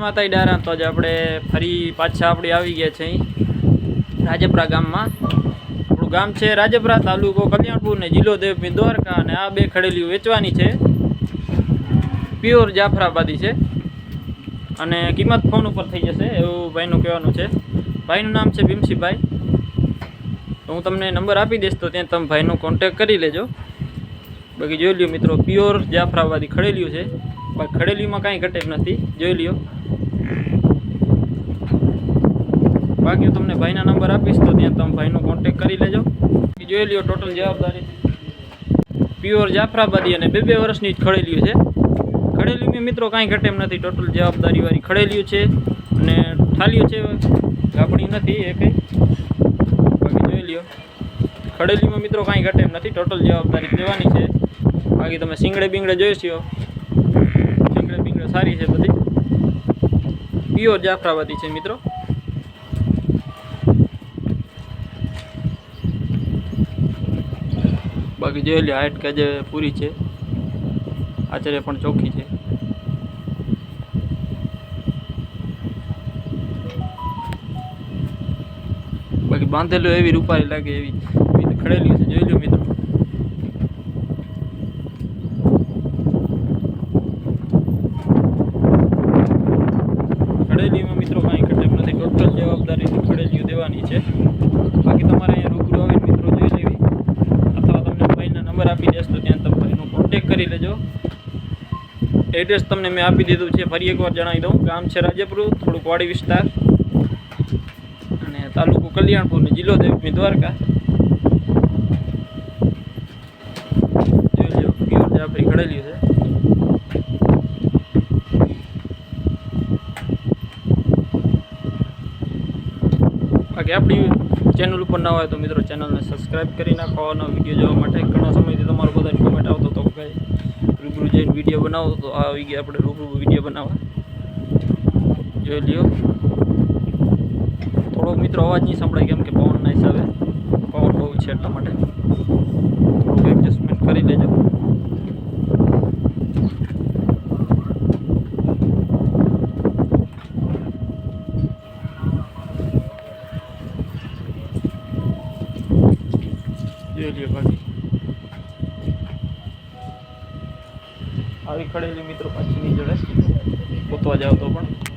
માતા ડારા તો જ આપણે ફરી પાછા આપણે આવી ગયા છે અહીં રાજપરા ગામમાં. આપણું ગામ છે રાજપરા, તાલુકો કલ્યાણપુર ને જિલ્લો દેવભૂમિ દ્વારકા. અને આ બે ખડેલીઓ વેચવાની છે, પ્યોર જાફરાબાદી છે અને કિંમત ફોન ઉપર થઈ જશે એવું ભાઈનું કહેવાનું છે. ભાઈનું નામ છે ભીમસિંહભાઈ. તો હું તમને નંબર આપી દઈશ, તો ત્યાં તમે ભાઈનો કોન્ટેક કરી લેજો. બાકી જોઈ લ્યો મિત્રો, પ્યોર જાફરાબાદી ખડેલીઓ છે. બાકી ખડેલીમાં કાંઈ ઘટે નથી, જોઈ લ્યો. બાકી હું તમને ભાઈના નંબર આપીશ, તો ત્યાં તમે ભાઈનો કોન્ટેક કરી લેજો. જોઈ લ્યો, ટોટલ જવાબદારી પ્યોર જાફરાબાદી અને 2 વર્ષની જ ખડેલીઓ છે. ખડેલીમાં મિત્રો કાંઈ ઘટે એમ નથી, ટોટલ જવાબદારીવાળી ખડેલીઓ છે અને થાલીઓ છે, ગાપણી નથી એ કંઈ. બાકી જોઈ લ્યો, ખડેલીમાં મિત્રો કાંઈ ઘટે એમ નથી, ટોટલ જવાબદારી લેવાની છે. બાકી તમે શીંગડે બીંગડે જોઈશો, શીંગડે બીંગડે સારી છે બધી, પ્યોર જાફરાબાદી છે મિત્રો. બાકી જોઈ લો, હાઈટ કે જે પૂરી છે, આચરે પણ ચોખ્ખી છે. બાકી બાંધેલું એવી રૂપારી લાગે એવી ખડેલી છે, જોઈ લો મિત્રો. ખડેલીમાં મિત્રો કાંઈ ઘટે એમ નથી, ટોટલ જવાબદારી ખડેલીઓ દેવાની છે. બાકી તમારે અહીંયા રૂબરૂ આવીને મિત્રો જોઈ લેવી, અથવા તમને ભાઈના નંબર આપી દેશ, તો ત્યાં તમે ભાઈનો કોન્ટેક કરી લેજો. એડ્રેસ તમને મેં આપી દીધું છે, ફરી એકવાર જણાવી દઉં. ગામ છે રાજપુર, થોડુંક વાડી વિસ્તાર, અને તાલુકો કલ્યાણપુર ને જિલ્લો દેવભૂમિ દ્વારકા. જોઈ લો, પ્યોર જાફરી ખડેલી છે. બાકી આપણી ચેનલ ઉપર ના હોય તો મિત્રો ચેનલને સબસ્ક્રાઈબ કરી નાખો. આનો વિડીયો જોવા માટે ઘણા સમયથી તમારો બધાની કોમેન્ટ આવતો હતો કે રૂબરૂ જઈને વિડીયો બનાવો, તો આવી ગયા આપણે રૂબરૂ વિડીયો બનાવવા. જોઈ લ્યો, થોડોક મિત્રો અવાજ નહીં સંભળાય, કેમ કે પવનના હિસાબે, પવન બહુ છે એટલા માટે થોડુંક એડજસ્ટમેન્ટ કરી લેજો. જોઈ લ્યો, બાકી આવી ખડેલી મિત્રો પાછી નહીં જડે, ગોતવા જાવ તો પણ.